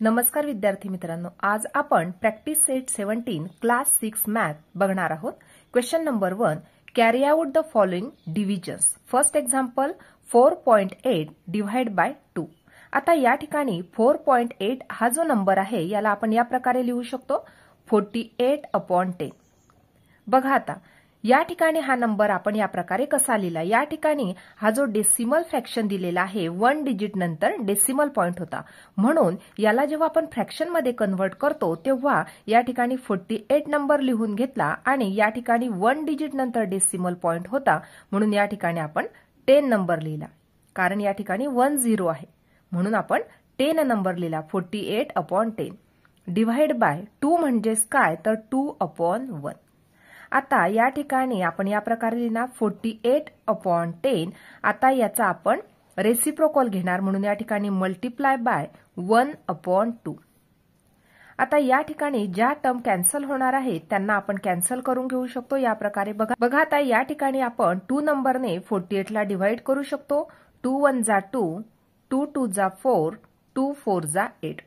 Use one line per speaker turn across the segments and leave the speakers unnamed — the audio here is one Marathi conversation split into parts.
नमस्कार विद्यार्थी मित्रांनो, आज आपण प्रॅक्टिस सेट 17 क्लास 6 मॅथ बघणार आहोत। Question number 1, carry out the following divisions. First example 4.8 divide by 2। आता या ठिकाणी 4.8 हा जो नंबर आहे याला आपण या प्रकारे लिहू शकतो 48/10। बघा आता या ठिकाणी हा नंबर आपण या प्रकारे कसा लिहिला। या ठिकाणी हा जो डेसिमल फ्रॅक्शन दिलेला आहे 1 डिजिट नंतर डेसिमल पॉइंट होता, म्हणून याला जेव्हा आपण फ्रॅक्शन मध्ये कन्वर्ट करतो तेव्हा या ठिकाणी 48 नंबर लिहून घेतला आणि या ठिकाणी 1 डिजिट नंतर डेसिमल पॉइंट होता, म्हणून या ठिकाणी आपण 10 नंबर लिहिला। कारण या ठिकाणी 10 आहे म्हणून आपण 10 नंबर लिहिला 48/10 डिवाइड बाय 2 म्हणजेच काय तर 2/1। आता या ठिकाणी आपण या प्रकारे लिहिणार 48/10। आता याचा आपण रेसिप्रोकल घेणार म्हणून या ठिकाणी मल्टिप्लाय बाय 1/2। आता या ठिकाणी ज्या टर्म कॅन्सल होणार आहेत त्यांना आपण कॅन्सल करून घेऊ शकतो या प्रकारे। बघा आता या ठिकाणी आपण 2 नंबरने 48 ला डिवाइड करू शकतो। 2 1 जा 2, 2 2 जा 4, 2 4 जा 8।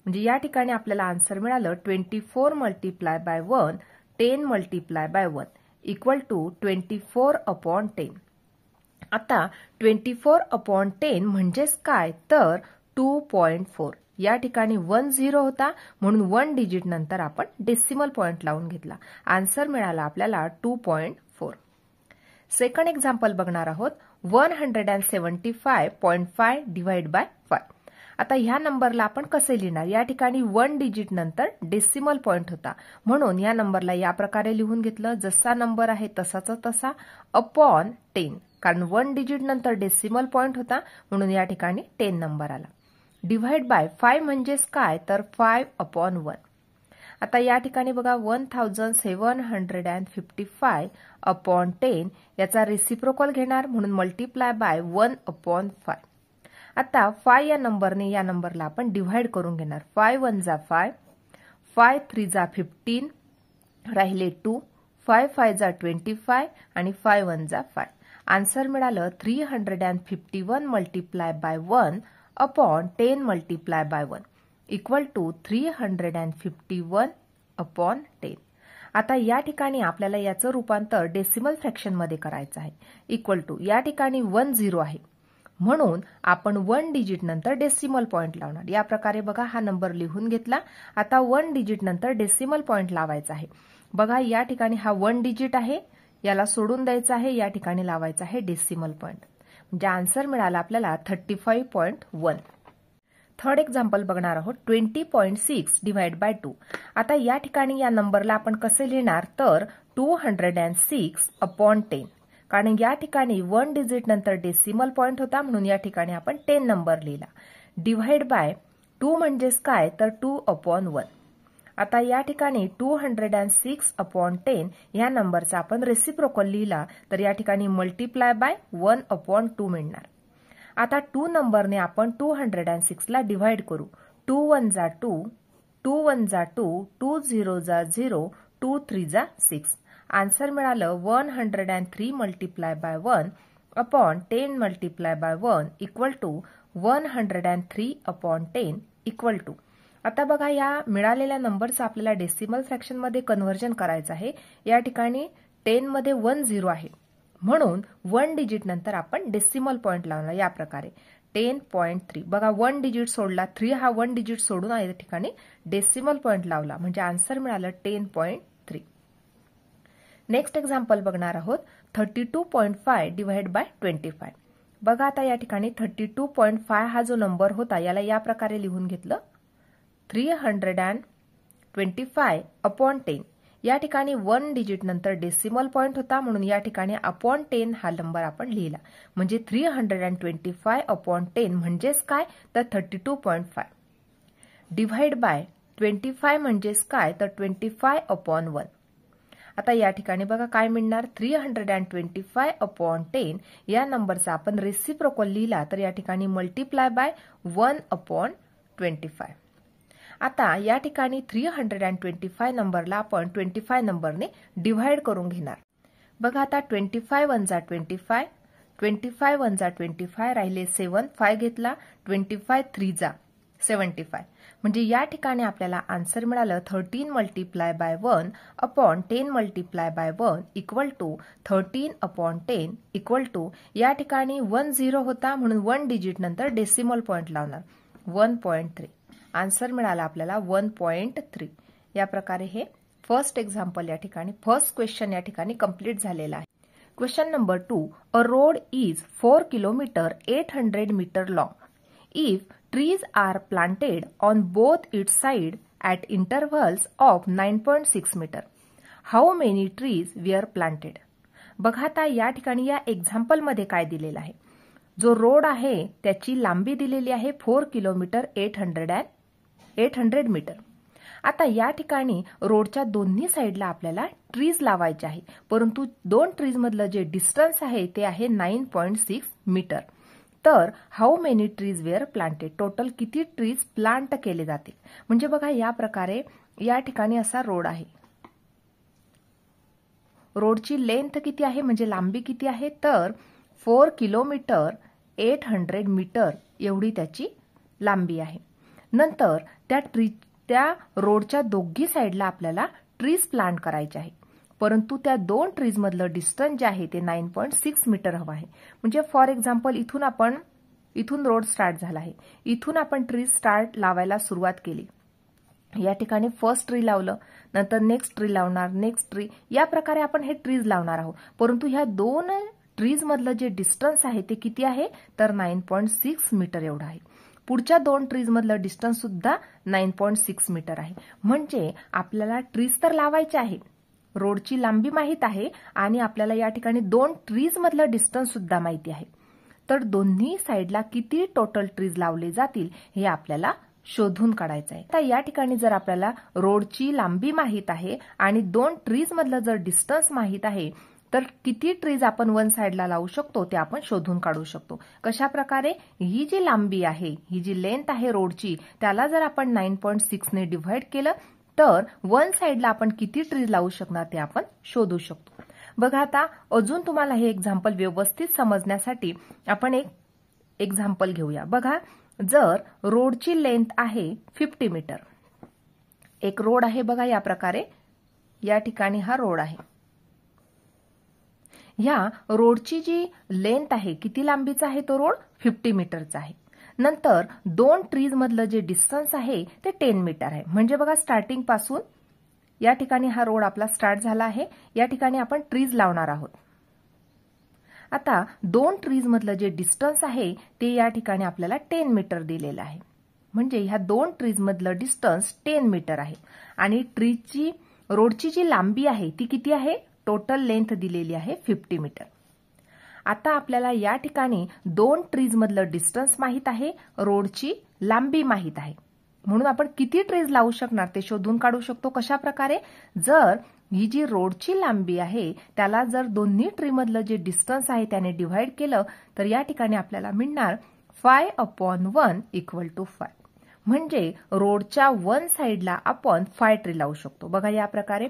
म्हणजे या ठिकाणी आपल्याला आन्सर मिळालं 24 multiply by 1, 10 multiply by 1 equal to 24/10। आता 24/10 म्हणजेच काय तर 2.4। या ठिकाणी 10 होता म्हणून 1 डिजिट नंतर आपण डेसिमल पॉइंट लावून घेतला। आन्सर मिळाला आपल्याला 2.4। सेकंड एक्झाम्पल बघणार आहोत 175.5 डिवाइड बाय 5। आता ह्या नंबरला आपण कसे लिहिणार। या ठिकाणी 1 डिजिट नंतर डेसिमल पॉइंट होता, म्हणून या नंबरला या प्रकारे लिहून घेतलं जसा नंबर आहे तसाचा तसा अपॉन 10। कारण 1 डिजिट नंतर डेसिमल पॉइंट होता म्हणून या ठिकाणी 10 नंबर आला। डिवाइड बाय 5 म्हणजेच काय तर 5/1। आता या ठिकाणी बघा 1755/10 याचा रेसिप्रोकल घेणार म्हणून मल्टिप्लाय बाय 1/5। आता 5 या नंबरने या नंबरला आपण डिवाइड करून घेणार। 5 1 जा 5, 5 3 जा 15, राहिले 2, 5 5 जा 25 आणि 5 1 जा 5। आन्सर मिळालं 351 multiply by 1/10 multiply by 1 equal to 351/10। आता या ठिकाणी आपल्याला याचं रूपांतर डेसिमल फ्रॅक्शन मध्ये करायचं आहे। इक्वल टू या ठिकाणी 10 आहे म्हणून आपण 1 डिजिट नंतर डेसिमल पॉइंट लावणार। या प्रकारे बघा हा नंबर लिहून घेतला। आता 1 डिजिट नंतर डेसिमल पॉइंट लावायचा आहे। बघा या ठिकाणी हा 1 डिजिट आहे, याला सोडून द्यायचा आहे, या ठिकाणी लावायचा आहे डेसिमल पॉइंट। म्हणजे आन्सर मिळाला आपल्याला 35.1। थर्ड एक्झाम्पल बघणार आहोत 20.6 डिवाइड बाय 2। आता या ठिकाणी या नंबरला आपण कसे लिहिणार तर 206/10। कारण या ठिकाणी 1 डिजिट नंतर डेसिमल पॉइंट होता म्हणून या ठिकाणी आपण 10 नंबर लिहिला। डिवाइड बाय 2 म्हणजेच काय तर 2/1। आता या ठिकाणी 206/10 या नंबरचा आपण रेसिप्रोकल लिहिला तर या ठिकाणी मल्टिप्लाय बाय 1/2 मिळणार। आता 2 नंबरने आपण 206 ला डिवाइड करू। 2 1 जा 2, 2 1 जा 2, 2 0 जा 0, 2 3 जा 6। आन्सर मिळालं 103 multiply by 1/10 multiply by 1 equal to 103/10 equal to. आता बघा या मिळालेल्या नंबरचं आपल्याला डेसिमल फ्रॅक्शन मध्ये कन्व्हर्जन करायचं आहे। या ठिकाणी 10 मध्ये 10 आहे म्हणून 1 डिजिट नंतर आपण डेसिमल पॉइंट लावला या प्रकारे 10.3। बघा 1 डिजिट सोडला, 3 हा 1 डिजिट सोडून या ठिकाणी डेसिमल पॉइंट लावला म्हणजे आन्सर मिळालं 10.3। नेक्स्ट एक्झाम्पल बघणार आहोत 32.5 डिवाइड बाय 25। बघा आता या ठिकाणी 32.5 हा जो नंबर होता याला या प्रकारे लिहून घेतलं 325/10। या ठिकाणी 1 डिजिट नंतर डेसिमल पॉइंट होता म्हणून या ठिकाणी (10) हा नंबर आपण लिहिला। म्हणजे 325/10 म्हणजेच काय तर 32.5 डिवाइड बाय 25 म्हणजेच काय तर 25/1। आता या ठिकाणी बघा काय मिळणार 325/10 या नंबरचा आपण रेसिप्रोकल लिहिला तर या ठिकाणी मल्टिप्लाय बाय 1/25। आता या ठिकाणी 325 नंबरला आपण 25 नंबरने डिवाइड करून घेणार। बघा आता 25 1 जा 25, 25 1 जा 25 राहिले 7, 5 घेतला 25 3 जा 75. म्हणजे या ठिकाणी आपल्याला आन्सर मिळालं 13 multiply by 1 upon 10 multiply by 1 equal to 13 upon 10 equal to या ठिकाणी 10 होता म्हणून 1 डिजिट नंतर डेसिमल पॉइंट लावणार 1.3. आन्सर मिळाला आपल्याला 1.3. या प्रकारे हे फर्स्ट एक्झाम्पल या ठिकाणी फर्स्ट क्वेश्चन या ठिकाणी कंप्लीट झालेला आहे. Question number 2. A road is 4 kilometre 800 metre long. If trees are planted on both its sides at intervals of 9.6 meter, how many trees were planted? बघा आता या ठिकाणी या एक्झाम्पल मध्ये काय दिलेलं आहे. जो रोड आहे त्याची लांबी दिलेली आहे 4 किलोमीटर 800 मीटर. आता या ठिकाणी रोडच्या दोन्ही साइडला आपल्याला ट्रीज लावायचे आहे, परंतु दोन ट्रीज मधलं जे डिस्टन्स आहे ते आहे 9.6 मीटर. तर how many trees were planted, total किती ट्रीज प्लांट केले जातील. म्हणजे बघा या प्रकारे या ठिकाणी असा रोड आहे. रोडची लेंथ किती आहे म्हणजे लांबी किती आहे तर 4 किलोमीटर 800 मीटर एवढी त्याची लांबी आहे. नंतर त्या रोडच्या दोघी साइडला आपल्याला ट्रीज प्लांट करायचे आहे, परंतु त्या दोन ट्रीज मधलं डिस्टन्स जे आहे ते 9.6 मीटर हवं आहे. म्हणजे फॉर एक्झाम्पल इथून रोड स्टार्ट झाला आहे, इथून आपण ट्रीज लावायला सुरुवात केली. या ठिकाणी फर्स्ट ट्री लावलं, नंतर नेक्स्ट ट्री लावणार, नेक्स्ट ट्री, या प्रकारे आपण हे ट्रीज लावणार आहोत. परंतु ह्या दोन ट्रीज मधलं जे डिस्टन्स आहे ते किती आहे तर 9.6 मीटर एवढं आहे. पुढच्या दोन ट्रीज मधलं डिस्टन्स सुद्धा 9.6 मीटर आहे. म्हणजे आपल्याला ट्रीज तर लावायचे आहे, रोडची लांबी माहित आहे आणि आपल्याला या ठिकाणी दोन ट्रीज मधलं डिस्टन्स सुद्धा माहिती आहे. तर दोन्ही साइडला किती टोटल ट्रीज लावले जातील हे आपल्याला शोधून काढायचं आहे. तर या ठिकाणी जर आपल्याला रोडची लांबी माहित आहे आणि दोन ट्रीज मधलं जर डिस्टन्स माहित आहे तर किती ट्रीज आपण वन साइडला लावू शकतो ते आपण शोधून काढू शकतो. कशा प्रकारे, ही जी लांबी आहे, ही जी लेंथ आहे रोडची, त्याला जर आपण 9.6 ने डिव्हाइड केलं तर वन साइडला आपण किती ट्रीज लावू शकणार ते आपण शोधू शकतो. बघा आता अजून तुम्हाला हे एक्झाम्पल व्यवस्थित समजण्यासाठी आपण एक एक्झाम्पल घेऊया. बघा, जर रोडची लेंथ आहे 50 मीटर, एक रोड आहे बघा या प्रकारे, या ठिकाणी हा रोड आहे. ह्या रोडची जी लेंथ आहे, किती लांबीचा आहे तो रोड 50 मीटरचा आहे. नंतर दोन ट्रीज मधलं जे डिस्टन्स आहे ते 10 मीटर आहे. म्हणजे बघा स्टार्टिंग पासून या ठिकाणी हा रोड आपला स्टार्ट झाला आहे, या ठिकाणी आपण ट्रीज लावणार आहोत. आता दोन ट्रीज मधलं जे डिस्टन्स आहे ते या ठिकाणी आपल्याला 10 मीटर दिलेलं आहे. म्हणजे ह्या दोन ट्रीज मधलं डिस्टन्स 10 मीटर आहे आणि रोडची जी लांबी आहे ती किती आहे, टोटल लेंथ दिलेली आहे 50 मीटर. आता आपल्याला या ठिकाणी दोन ट्रीज मधलं डिस्टन्स माहित आहे, रोडची लांबी माहित आहे, म्हणून आपण किती ट्रीज लावू शकणार ते शोधून काढू शकतो. कशा प्रकारे, जर ही जी रोडची लांबी आहे त्याला जर दोन्ही ट्री मधलं जे डिस्टन्स आहे त्याने डिव्हाइड केलं तर या ठिकाणी आपल्याला मिळणार 5/1 इक्वल टू 5. म्हणजे रोडच्या वन साइडला आपण 5 ट्री लावू शकतो. बघा या प्रकारे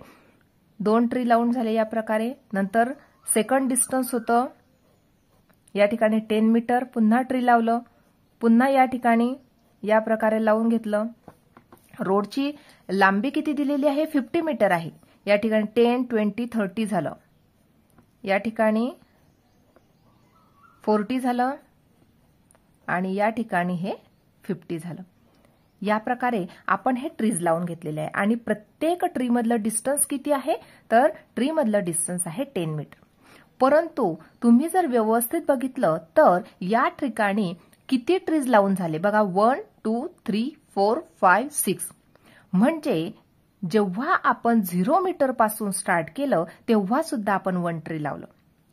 दोन ट्री लावून झाले या प्रकारे. नंतर सेकंड डिस्टन्स होतं या ठिकाणी 10 मीटर, पुन्हा ट्री लावलं, पुन्हा या ठिकाणी या प्रकारे लावून घेतलं. रोडची लांबी किती दिलेली आहे 50 मीटर आहे, या ठिकाणी 10, 20, 30 झालं, या ठिकाणी 40 झालं आणि या ठिकाणी हे 50 झालं. या प्रकारे आपण हे ट्रीज लावून घेतलेले आहे आणि प्रत्येक ट्री मधलं डिस्टन्स किती आहे तर ट्री मधलं डिस्टन्स आहे 10 मीटर. परंतु तुम्ही जर व्यवस्थित बघितलं तर या ठिकाणी किती ट्रीज लावून झाले बघा, 1, 2, 3, 4, 5, 6. म्हणजे जेव्हा आपण 0 मीटर पासून स्टार्ट केलं तेव्हा सुद्धा आपण 1 ट्री लावलं.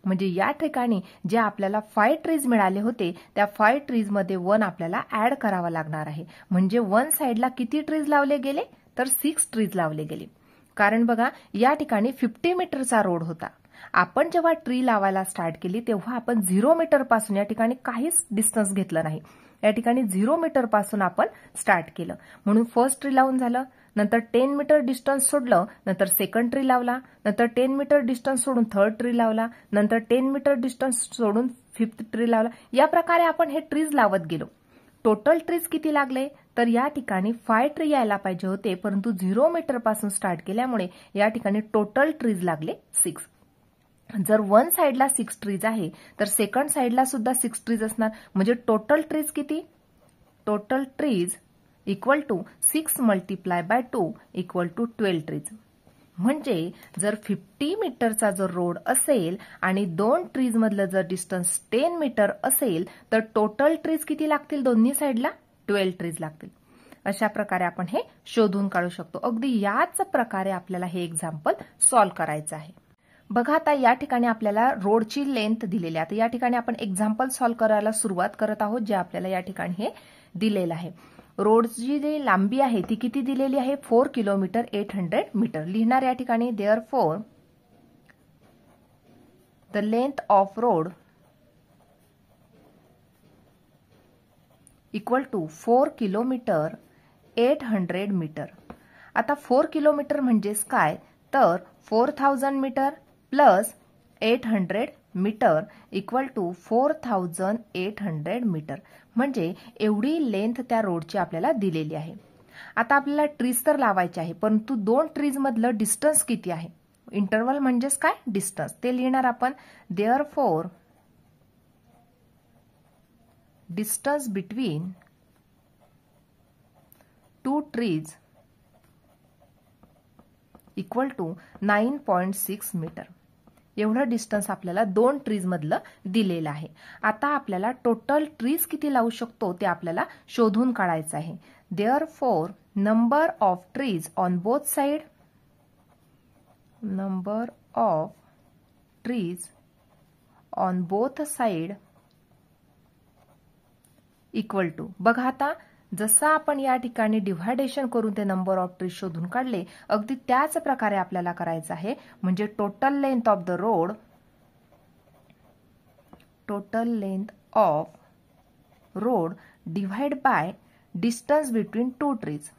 म्हणजे या ठिकाणी जे आपल्याला 5 ट्रीज मिळाले होते त्या 5 ट्रीज मध्ये 1 आपल्याला ऍड करावा लागणार आहे. म्हणजे वन साइडला किती ट्रीज लावले गेले तर 6 ट्रीज लावले गेले. कारण बघा या ठिकाणी 50 मीटरचा रोड होता. आपण जेव्हा ट्री लावायला स्टार्ट केली तेव्हा आपण 0 मीटर पासून या ठिकाणी काहीच डिस्टन्स घेतलं नाही, या ठिकाणी 0 मीटर पासून आपण स्टार्ट केलं. म्हणून फर्स्ट ट्री लावून झालं, नंतर 10 मीटर डिस्टन्स सोडलं, नंतर सेकंड ट्री लावला, नंतर 10 मीटर डिस्टन्स सोडून थर्ड ट्री लावला, नंतर 10 मीटर डिस्टन्स सोडून फिफ्थ ट्री लावला. या प्रकारे आपण हे ट्रीज लावत गेलो. टोटल ट्रीज किती लागले तर या ठिकाणी 5 ट्री यायला पाहिजे होते, परंतु 0 मीटर पासून स्टार्ट केल्यामुळे या ठिकाणी टोटल ट्रीज लागले 6. जर वन साइडला 6 ट्रीज आहे तर सेकंड साइडला सुद्धा 6 ट्रीज असणार, म्हणजे टोटल ट्रीज किती? Total trees equal to 6 multiply by 2 equal to 12 trees. म्हणजे जर 50 मीटरचा जर रोड असेल आणि 2 ट्रीज मधलं जर डिस्टन्स 10 मीटर असेल तर टोटल ट्रीज किती लागतील? दोन्ही साइडला 12 ट्रीज लागतील. अशा प्रकारे आपण हे शोधून काढू शकतो. अगदी याच प्रकारे आपल्याला हे एक्झाम्पल सॉल्व्ह करायचं आहे. बघा आता या ठिकाणी आपल्याला रोडची लेंथ दिलेली आहे. या ठिकाणी आपण एक्झाम्पल सॉल्व्ह करायला सुरुवात करत आहोत, जे आपल्याला या ठिकाणी हे दिलेलं आहे. रोडची जी लांबी आहे ती किती दिलेली आहे? 4 किलोमीटर 800 मीटर. लिहिणार या ठिकाणी therefore the length of road equal to 4 kilometre 800 metre. आता 4 किलोमीटर म्हणजेच काय? तर 4000 metre plus 800 metre equal to 4800 metre. म्हणजे एवढी लेंथ त्या रोडची आपल्याला दिलेली आहे. आता आपल्याला ट्रीज तर लावायचे आहे, परंतु 2 ट्रीज मधलं डिस्टन्स किती आहे? इंटरवल म्हणजेच काय? डिस्टन्स. ते लिहिणार आपण therefore distance between 2 trees equal to 9.6 metre. एवढं डिस्टन्स आपल्याला 2 ट्रीज मधलं दिलेलं आहे. आता आपल्याला टोटल ट्रीज किती लावू शकतो ते आपल्याला शोधून काढायचं आहे. Therefore number of trees on both side, number of trees on both side equal to. बघा आता जसं आपण या ठिकाणी डिव्हायडेशन करून ते नंबर ऑफ ट्रीज शोधून काढले, अगदी त्याच प्रकारे आपल्याला करायचं आहे. म्हणजे total length of the road, total length of road divide by distance between 2 trees,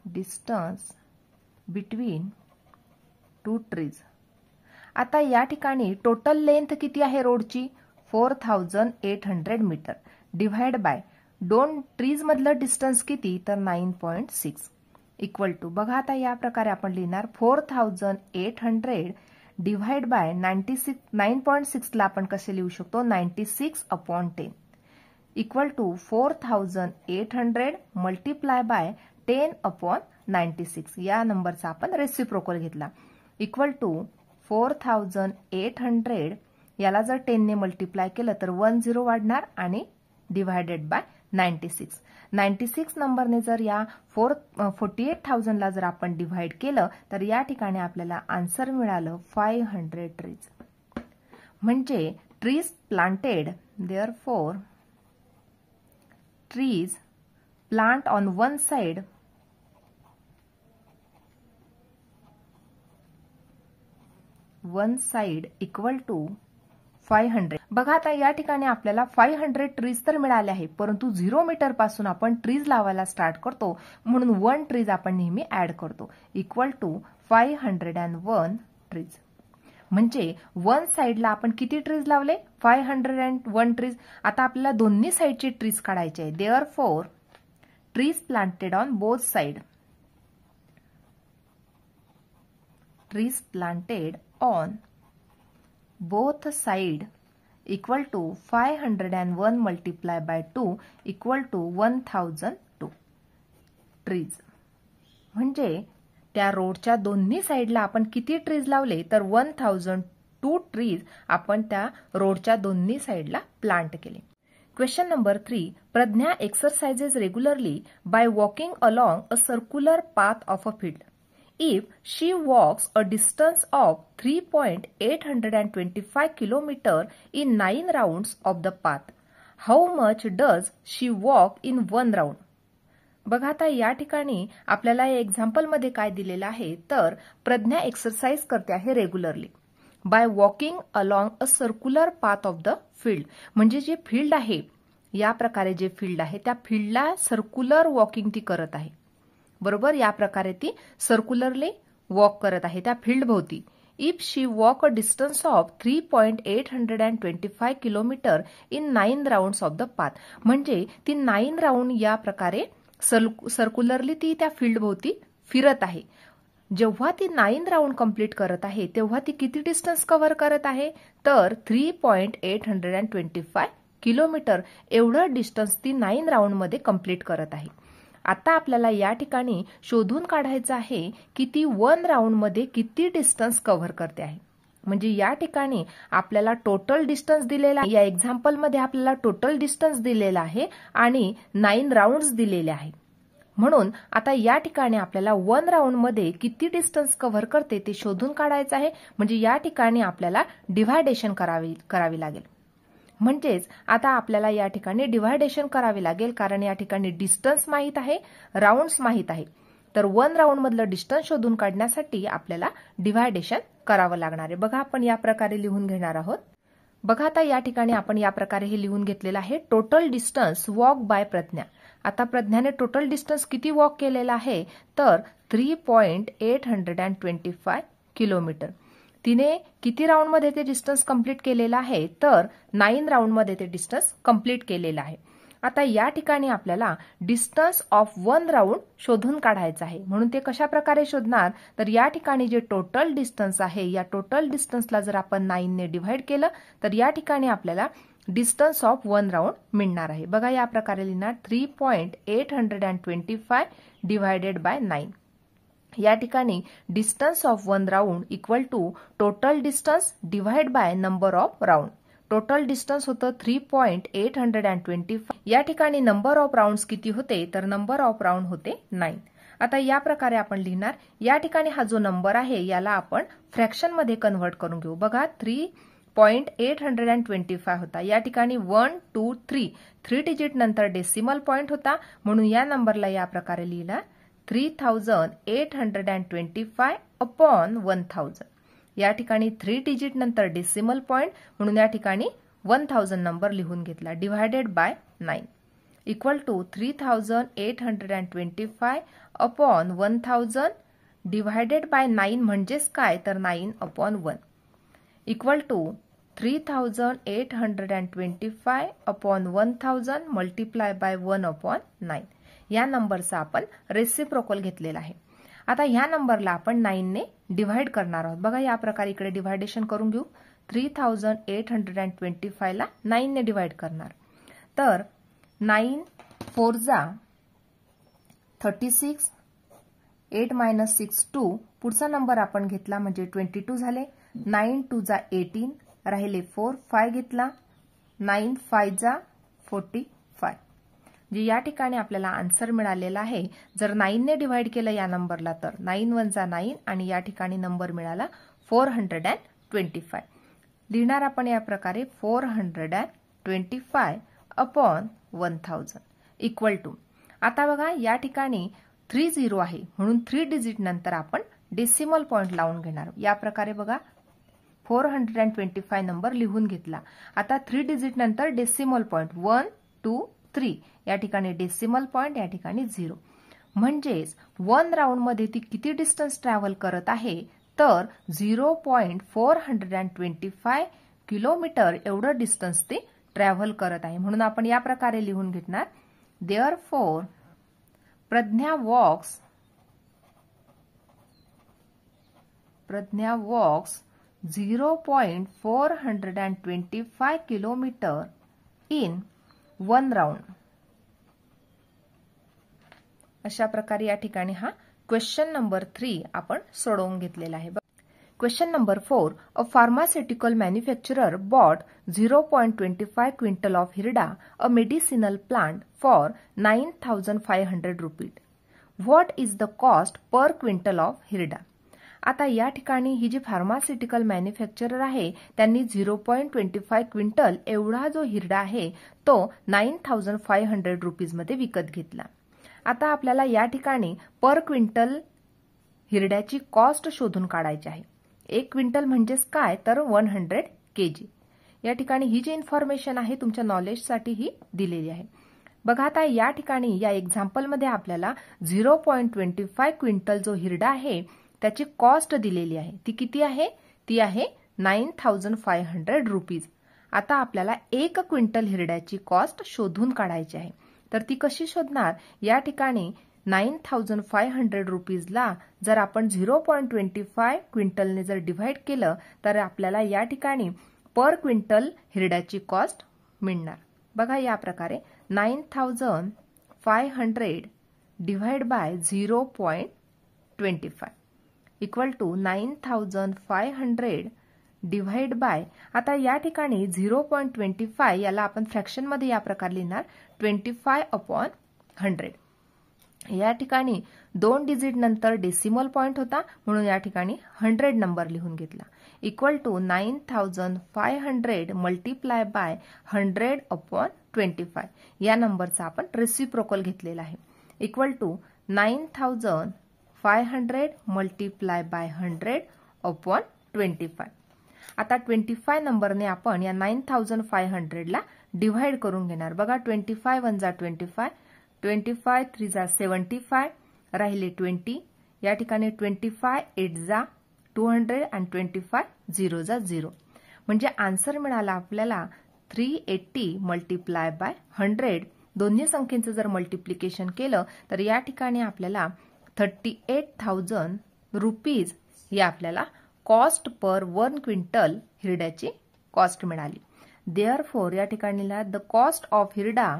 distance between 2 trees. आता या ठिकाणी टोटल लेंथ किती आहे रोडची? 4800 मीटर डिवाइड बाय 2 ट्रीज मधलं डिस्टन्स किती? तर 9.6 इक्वल टू. बघा आता या प्रकारे आपण लिहिणार 4800 डिवाइड बाय 9.6 ला आपण कसे लिहू शकतो? 96/10 इक्वल टू 4800 मल्टिप्लाय बाय 10/96. या नंबरचा आपण रेसिप्रोकल घेतला इक्वल टू 4800. याला जर 10 ने मल्टिप्लाय केलं तर 10 वाढणार आणि डिवायडेड बाय 96. 96 नंबरने जर या 48,000 ला जर आपण डिवाइड केलं तर या ठिकाणी आपल्याला आन्सर मिळालं 500 ट्रीज. म्हणजे trees planted, therefore trees plant on one side equal to 500. बघा आता या ठिकाणी आपल्याला 500 ट्रीज तर मिळाले आहे, परंतु 0 मीटर पासून आपण ट्रीज लावायला स्टार्ट करतो, म्हणून 1 ट्रीज आपण नेहमी ऍड करतो इक्वल टू 501 ट्रीज. म्हणजे वन साइडला आपण किती ट्रीज लावले? 501 ट्रीज. आता आपल्याला दोन्ही साइडचे ट्रीज काढायचे आहे. Therefore trees planted on both side, trees planted on both side equal to 501 multiplied by 2 equal to 1002 trees. म्हणजे त्या रोडच्या दोन्ही साइडला आपण किती ट्रीज लावले? तर 1002 ट्रीज आपण त्या रोडच्या दोन्ही साइडला प्लांट केले. Question number 3. Pragya exercises regularly by walking along a circular path of a field. If she walks a distance of 3.825 km in 9 rounds of the path, how much does she walk in 1 round? बघा आता या ठिकाणी आपल्याला या एक्झाम्पल मध्ये काय दिलेलं आहे? तर प्रज्ञा एक्सरसाइज करते आहे regularly by walking along a circular path of the field. म्हणजे जे फील्ड आहे, या प्रकारे जे फील्ड आहे त्या फील्डला सर्क्युलर वॉकिंग ती करत आहे. बरोबर, या प्रकारे ती सर्क्युलरली वॉक करत आहे त्या फील्ड भोवती. If she walk a distance of 3.825 kilometre in 9 rounds of the path. म्हणजे ती 9 राऊंड या प्रकारे सर्क्युलरली ती त्या फील्ड भोवती फिरत आहे. जेव्हा ती 9 राऊंड कंप्लीट करत आहे तेव्हा ती किती डिस्टन्स कव्हर करत आहे, तर 3.825 किलोमीटर एवढं डिस्टन्स ती 9 राऊंड मध्ये कंप्लीट करत आहे. आता आपल्याला या ठिकाणी शोधून काढायचं आहे की ती 1 राऊंड मध्ये किती डिस्टन्स कव्हर करते आहे. म्हणजे या ठिकाणी आपल्याला टोटल डिस्टन्स दिलेला आहे. या एक्झाम्पल मध्ये आपल्याला टोटल डिस्टन्स दिलेला आहे आणि 9 राऊंड्स दिलेले आहेत. म्हणून आता या ठिकाणी आपल्याला 1 राऊंड मध्ये किती डिस्टन्स कव्हर करते ते शोधून काढायचं आहे. म्हणजे या ठिकाणी आपल्याला डिव्हायडेशन करावी लागेल. म्हणजेच आता आपल्याला या ठिकाणी डिव्हायडेशन करावे लागेल, कारण या ठिकाणी डिस्टन्स माहित आहे, राऊंड्स माहित आहे. तर 1 राऊंड मधलं डिस्टन्स शोधून काढण्यासाठी आपल्याला डिव्हायडेशन करावं लागणार आहे. बघा आपण या प्रकारे लिहून घेणार आहोत. बघा आता या ठिकाणी आपण या प्रकारे हे लिहून घेतलेलं आहे. Total distance walk bye Pragya. आता प्रज्ञाने टोटल डिस्टन्स किती वॉक केलेला आहे, तर 3.825 किलोमीटर. तिने किती राऊंड मध्ये ते डिस्टन्स कंप्लीट केलेलं आहे, तर 9 राऊंड मध्ये ते डिस्टन्स कंप्लीट केलेलं आहे. आता या ठिकाणी आपल्याला डिस्टन्स ऑफ 1 राऊंड शोधून काढायचं आहे. म्हणून ते कशा प्रकारे शोधणार, तर या ठिकाणी जे टोटल डिस्टन्स आहे या टोटल डिस्टन्सला जर आपण 9 ने डिव्हाइड केलं तर या ठिकाणी आपल्याला डिस्टन्स ऑफ 1 राऊंड मिळणार आहे. बघा या प्रकारे लिहिणार 3.825 डिवायडेड बाय 9. या ठिकाणी distance of 1 round equal to total distance divide by number of round. Total distance होतं 3.825. या ठिकाणी नंबर ऑफ राऊंड्स किती होते, तर नंबर ऑफ राऊंड होते 9. आता या प्रकारे आपण लिहिणार. या ठिकाणी हा जो नंबर आहे याला आपण फ्रॅक्शन मध्ये कन्व्हर्ट करून घेऊ. बघा 3.825 होता. या ठिकाणी 1, 2, 3 डिजिट नंतर डेसिमल पॉइंट होता, म्हणून या नंबरला या प्रकारे लिहिला 3825 अपॉन 1000. या ठिकाणी 3 डिजिट नंतर डेसिमल पॉइंट, म्हणून या ठिकाणी 1000 नंबर लिहून घेतला. Divided by 9 equal to 3825 upon 1000 divided by 9 म्हणजेच काय, तर 9 upon 1 equal to 3825 upon 1000 multiply by 1 upon 9. या नंबरचा आपण रेसिप्रोकल घेतलेला आहे. आता ह्या नंबरला आपण 9 ने डिव्हाइड करणार आहोत. बघा या प्रकारे इकडे डिव्हायडेशन करून घेऊ. 3825 ला 9 ने डिव्हाइड करणार. तर 9 4 जा 36, 8 - 6 2. पुढचा नंबर आपण घेतला म्हणजे 22 झाले. 9 2 जा 18 राहिले 4, 5 घेतला. 9 5 जा 45. जे या ठिकाणी आपल्याला आन्सर मिळालेला आहे. जर 9 ने डिव्हाइड केलं या नंबरला तर 9 1 जा 9 आणि या ठिकाणी नंबर मिळाला 425. लिहिणार आपण या प्रकारे 425 अपॉन 1000 इक्वल टू. आता बघा या ठिकाणी 3 0 आहे, म्हणून 3 डिजिट नंतर आपण डेसिमल पॉइंट लावून घेणार. या प्रकारे बघा 425 नंबर लिहून घेतला. आता 3 डिजिट नंतर डेसिमल पॉइंट 1 2 3. या ठिकाणी डेसिमल पॉइंट, या ठिकाणी 0. म्हणजेच 1 राऊंड मध्ये ती किती डिस्टन्स ट्रॅव्हल करत आहे, तर 0.425 किलोमीटर एवढं डिस्टन्स ती ट्रॅव्हल करत आहे. म्हणून आपण या प्रकारे लिहून घेणार. Therefore Pragya walks 0.425 kilometre in 1 round. अशा प्रकारे या ठिकाणी हा क्वेश्चन नंबर 3 आपण सोडवून घेतलेला आहे. Question number 4. A pharmaceutical manufacturer bought 0.25 quintal of हिरडा a medicinal plant for 9,500 rupees. What is the cost per quintal of हिरडा. आता या ठिकाणी ही जी फार्मास्युटिकल मॅन्युफॅक्चरर आहे त्यांनी 0.25 क्विंटल एवढा जो हिरडा आहे तो 9,500 रुपीज मध्ये विकत घेतला. आता आपल्याला या ठिकाणी पर क्विंटल हिरड्याची कॉस्ट शोधून काढायची आहे. 1 क्विंटल म्हणजेच काय, तर 100 kg. या ठिकाणी ही जी इन्फॉर्मेशन आहे तुमच्या नॉलेजसाठी ही दिलेली आहे. बघा आता या ठिकाणी या एक्झाम्पलमध्ये आपल्याला 0.25 क्विंटल जो हिरडा आहे त्याची कॉस्ट दिलेली आहे. ती किती आहे, ती आहे 9500 रुपीज। आता आपल्याला 1 क्विंटल हिरड्याची कॉस्ट शोधून काढायची आहे। तर ती कशी शोधणार? या ठिकाणी 9500 रुपीजला जर आपण 0.25 क्विंटलने जर डिव्हाइड केलं तर आपल्याला या ठिकाणी पर क्विंटल हिरड्याची कॉस्ट मिळणार। बघा या प्रकारे 9500 divide by 0.25 equal to 9500 divide by, आता या ठिकाणी 0.25 याला आपण फ्रॅक्शन मध्ये या प्रकारे लिहिणार 25/100। या ठिकाणी 2 डिजिट नंतर डेसिमल पॉइंट होता म्हणून या ठिकाणी 100 नंबर लिहून घेतला इक्वल टू 9500 मल्टिप्लाय बाय 100/25 या नंबरचा आपण रेसिप्रोकल घेतलेला आहे इक्वल टू 9500 मल्टिप्लाय बाय 100/25। आता 25 नंबरने आपण या 9500 ला डिवाइड करून घेणार। बघा 25 1 जा 25, 25 3 जा 75, राहिले 20, या ठिकाणी 25 8 जा 200 आणि 25 0 जा 0, म्हणजे आन्सर मिळाला आपल्याला 380 मल्टिप्लाय बाय 100। दोन्ही संख्येचं जर मल्टिप्लिकेशन केलं तर या ठिकाणी आपल्याला 38,000 रुपीज या आपल्याला कॉस्ट पर 1 क्विंटल हिरड्याची कॉस्ट मिळाली। देअरफॉर या ठिकाणी द कॉस्ट ऑफ हिरडा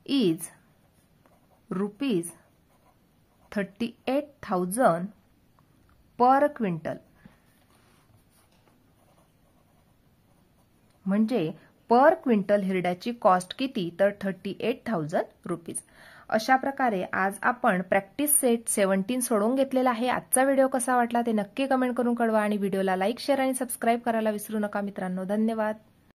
इज रुपीज 38,000 पर क्विंटल, म्हणजे पर क्विंटल हिरड्याची कॉस्ट किती? तर 38,000 रुपीज। अशा प्रकारे आज आपण प्रॅक्टिस सेट 17 सोडवून घेतलेला आहे। आजचा व्हिडिओ कसा वाटला ते नक्की कमेंट करून कळवा आणि व्हिडिओला लाईक शेअर आणि सबस्क्राईब करायला विसरू नका मित्रांनो। धन्यवाद।